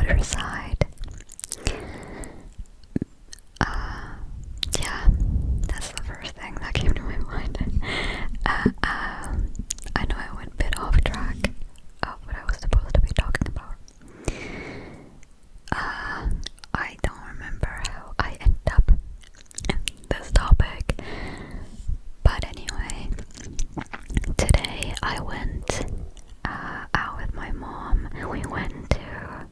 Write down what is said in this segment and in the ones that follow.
other side. Yeah, that's the first thing that came to my mind. I know I went a bit off track of what I was supposed to be talking about. I don't remember how I ended up in this topic, but anyway, today I went out with my mom. We went to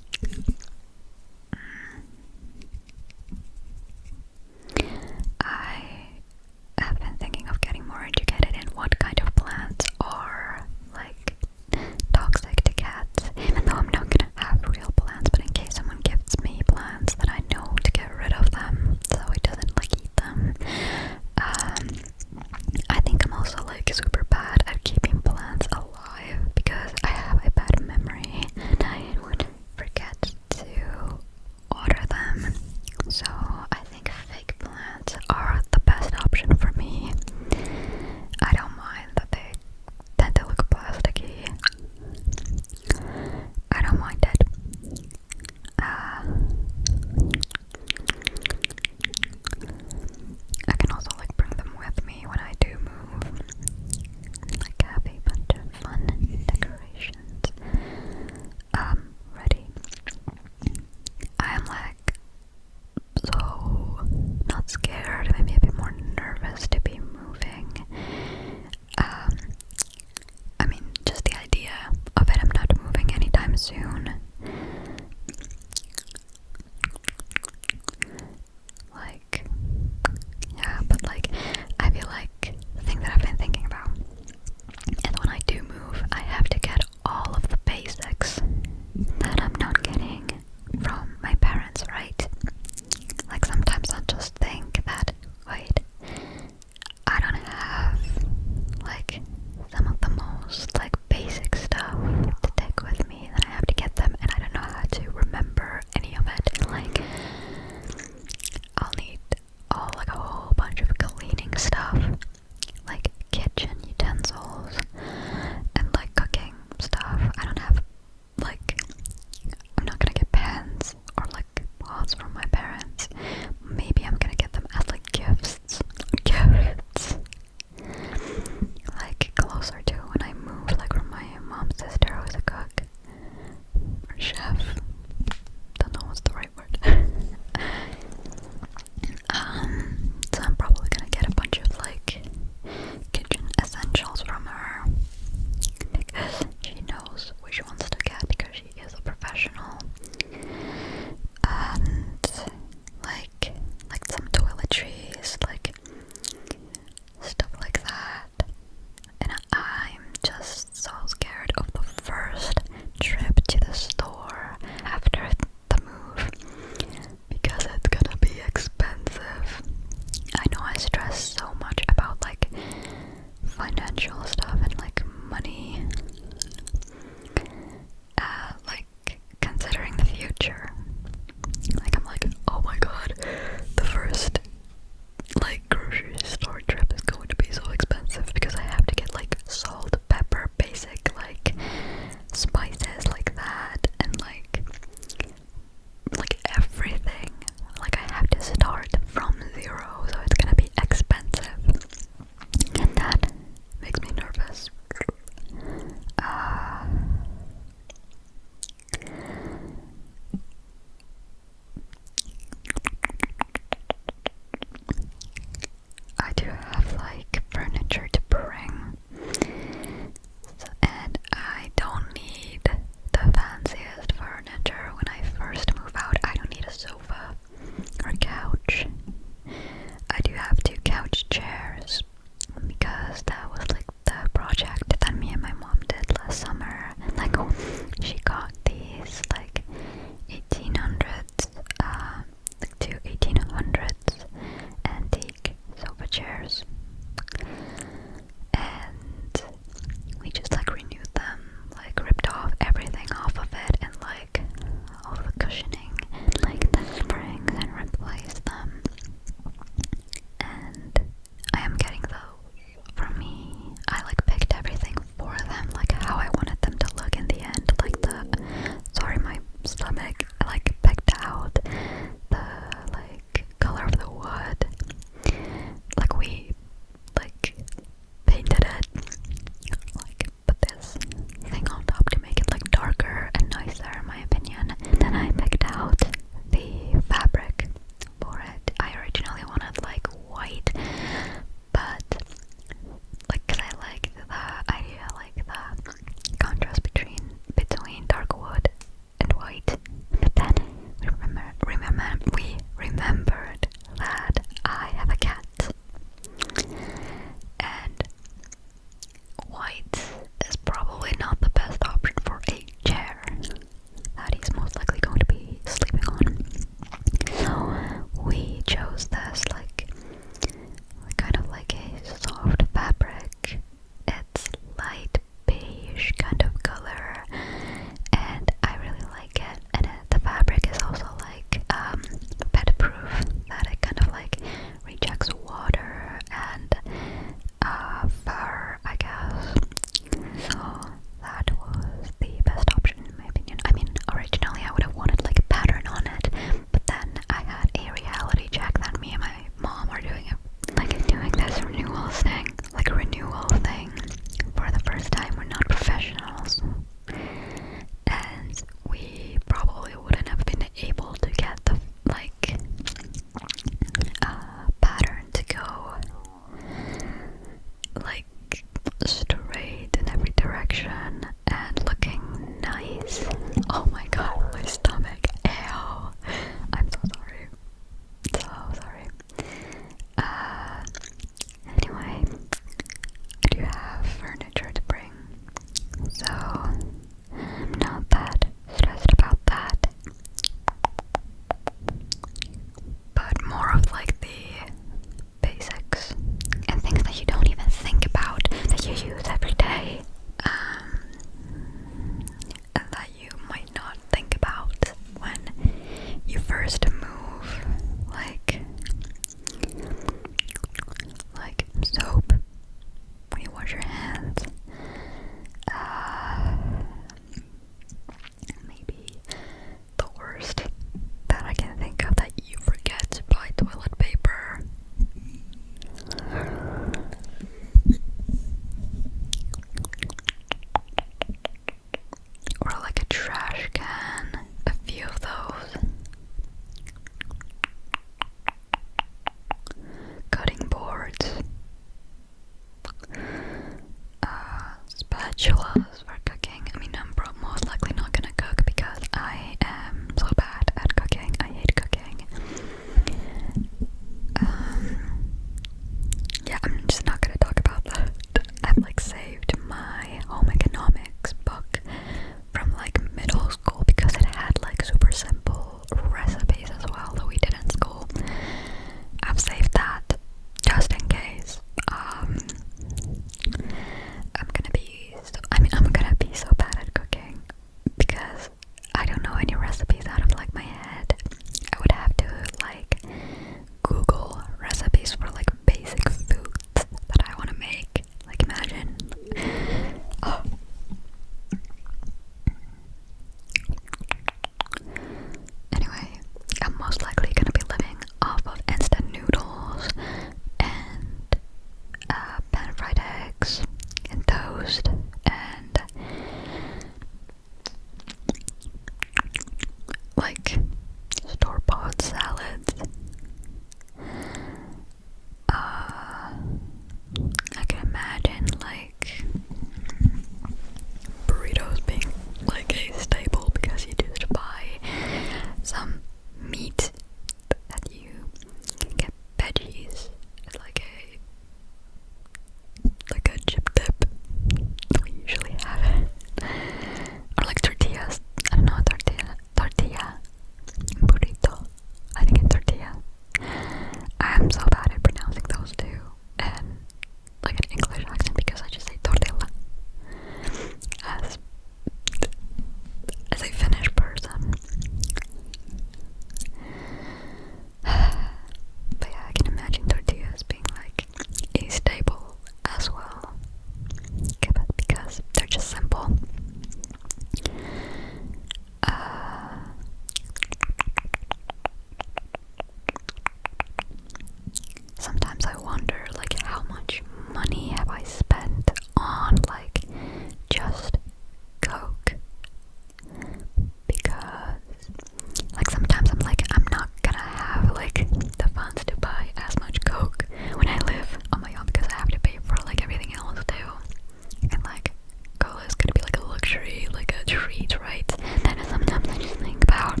treat, right? Then sometimes I just think about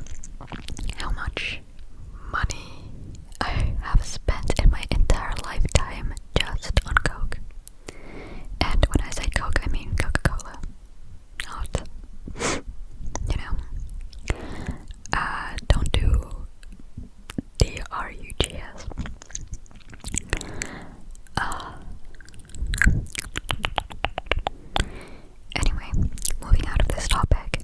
how much money I have spent in my entire lifetime just on Coke. And when I say Coke, I mean Coca-Cola. Not, you know, don't do DRUGS. Anyway, moving out of this topic,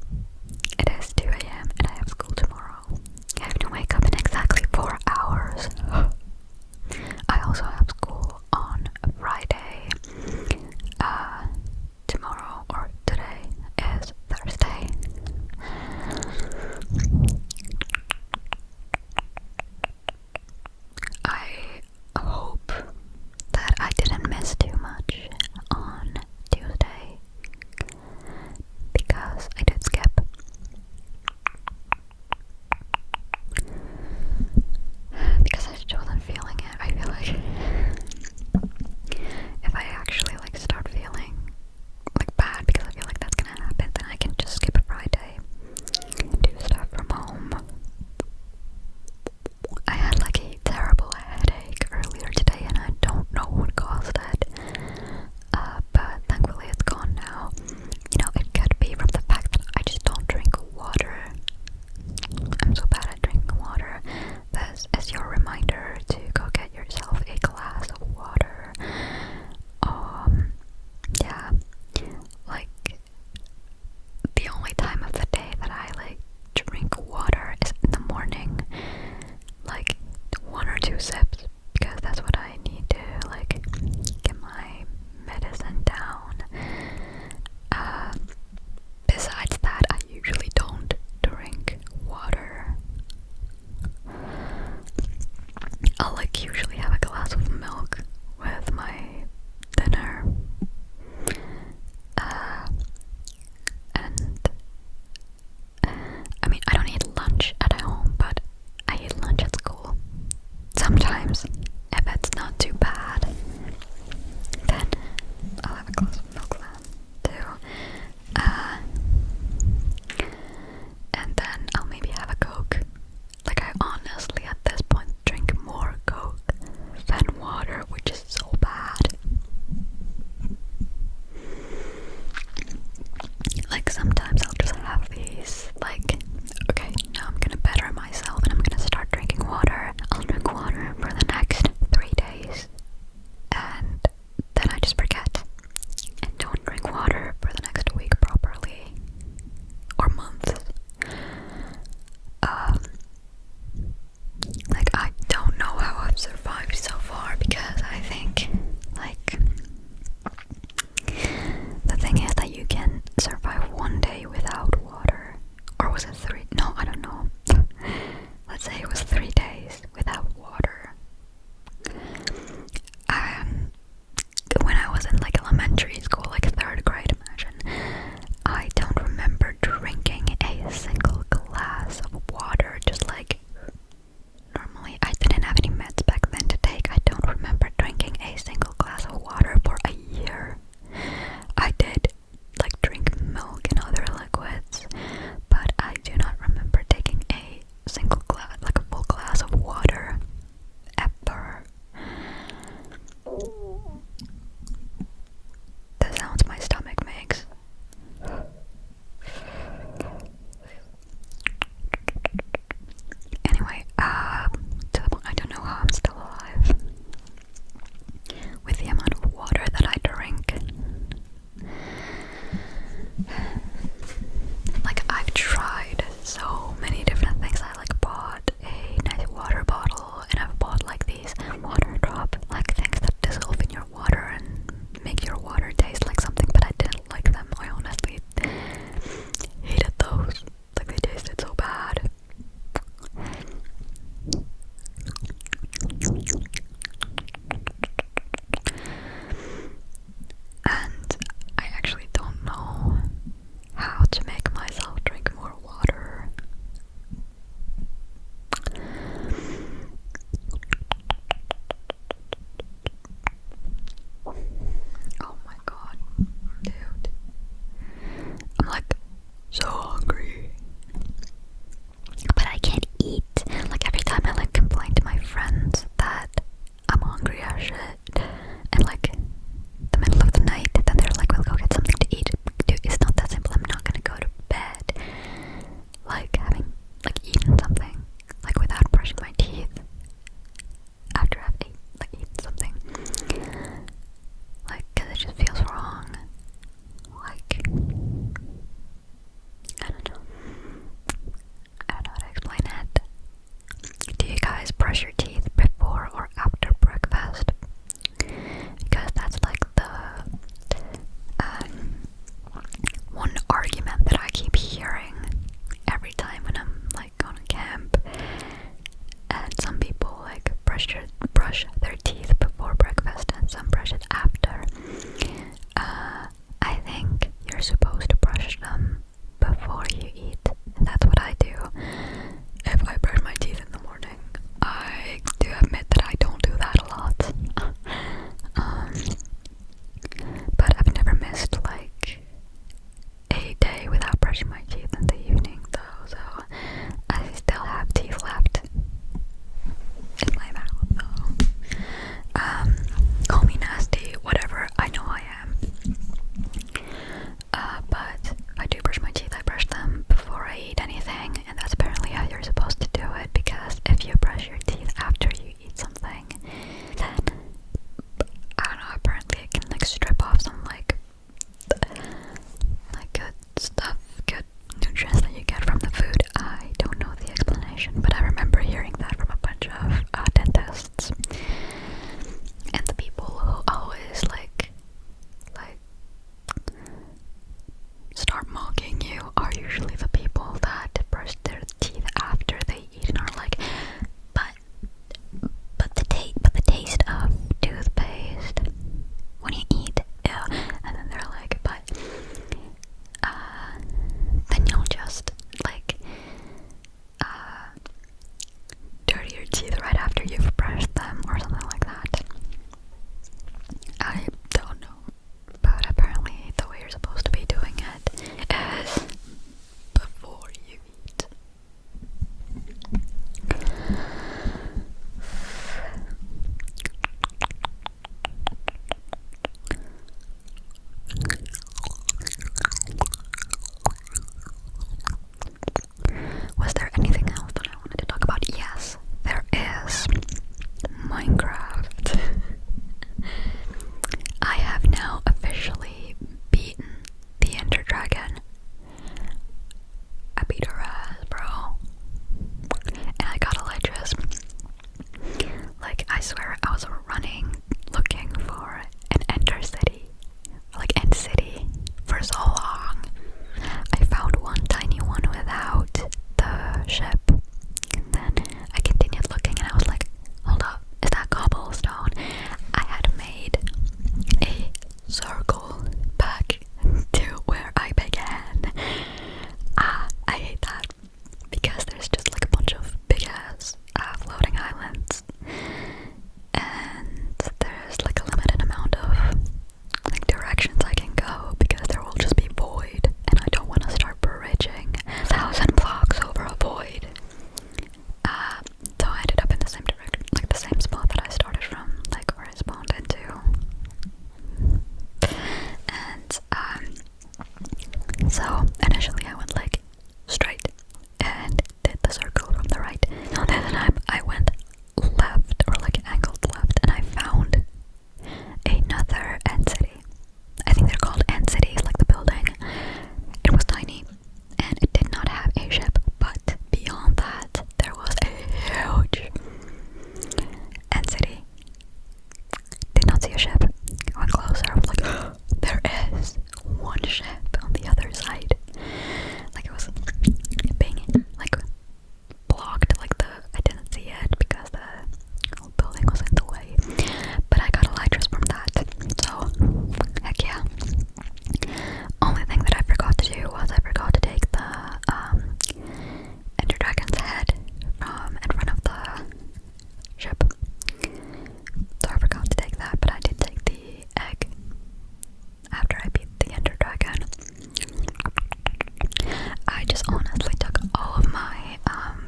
just honestly took all of my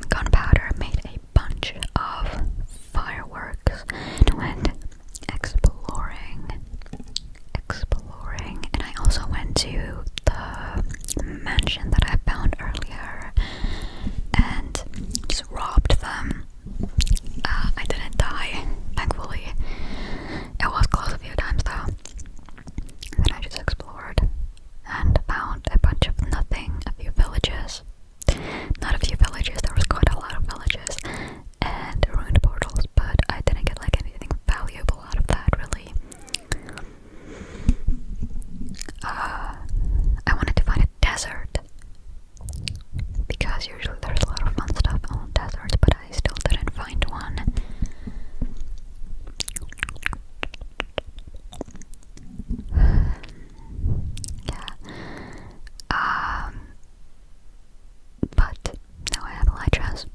gunpowder, made a bunch of fireworks, and went exploring, and I also went to the mansion that I found earlier and just robbed them. I didn't die, thankfully. It was close a few times though. And then I just explored and found a bunch of nothing, a few villages. Not a few villages, there was quite a lot of villages, and ruined portals, but I didn't get like anything valuable out of that really. I wanted to find a desert, because usually there's a lot of fun stuff on deserts, but I still didn't find one. Yeah. But now I have elytras,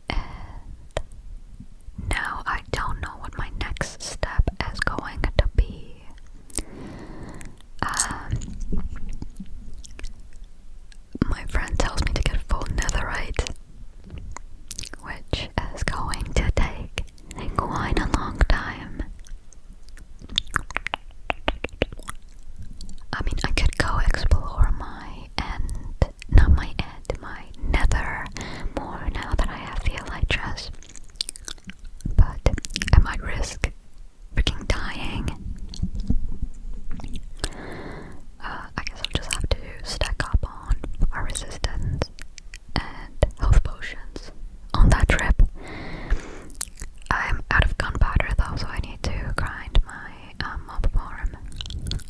and now I don't know what my next step is going to be. My friend tells me to get full netherite, which is going to take quite a long time. I mean, I could go explore my nether more now that I have the elytras, but I might risk freaking dying. I guess I'll just have to stack up on fire resistance and health potions on that trip. I'm out of gunpowder though, so I need to grind my mob farm.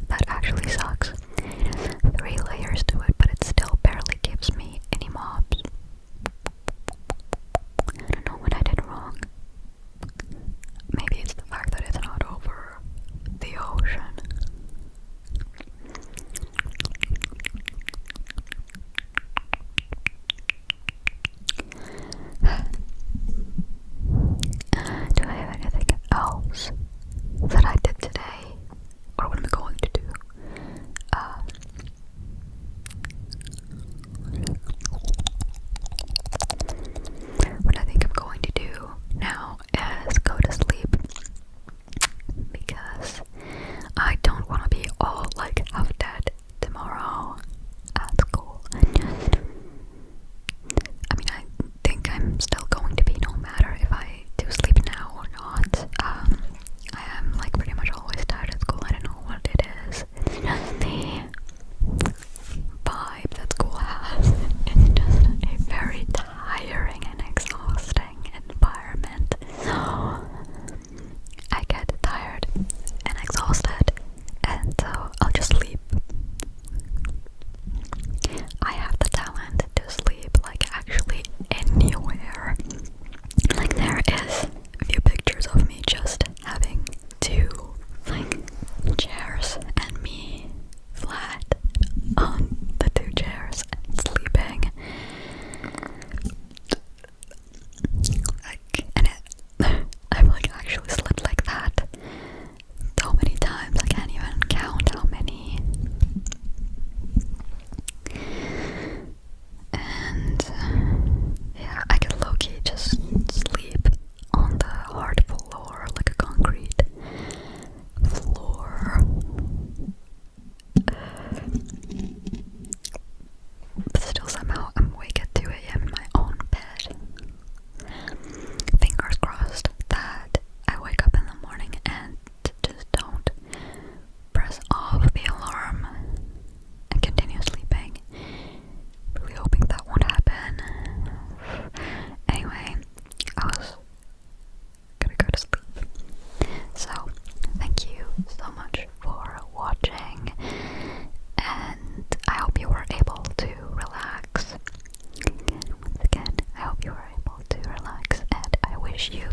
That actually sucks. It has 3 layers to it, but it still barely gives me any mobs. I don't know what I did wrong. Maybe it's the fact that it's not over the ocean. Do I have anything else that I did today? Or what am I going to do? What I think I'm going to do now is go to sleep, because I don't want to be all like half dead tomorrow at school. I mean, I think I'm still going to be, no matter if I do sleep now or not. I am like pretty much always tired at school. I don't know what it is. It's just the vibe that school has. It's just a very tiring and exhausting environment. So I get tired and exhausted, and so I'll just sleep. I have the talent to sleep like actually anywhere. Like there is a few pictures of me just having 2 like chairs and me flat on the 2 chairs and sleeping. I've like actually slept like that so many times, I can't even count how many. And yeah, I can low-key just sleep on the hard floor, like a concrete floor. But still somehow I'm awake at 2 AM in my own bed. Fingers crossed that I wake up in the morning and just don't press off the alarm and continue sleeping. Really hoping that won't happen. Anyway, I was gonna go to sleep. So, thank you so much for watching, and I hope you were able to relax. Once again, I hope you were able to relax, and I wish you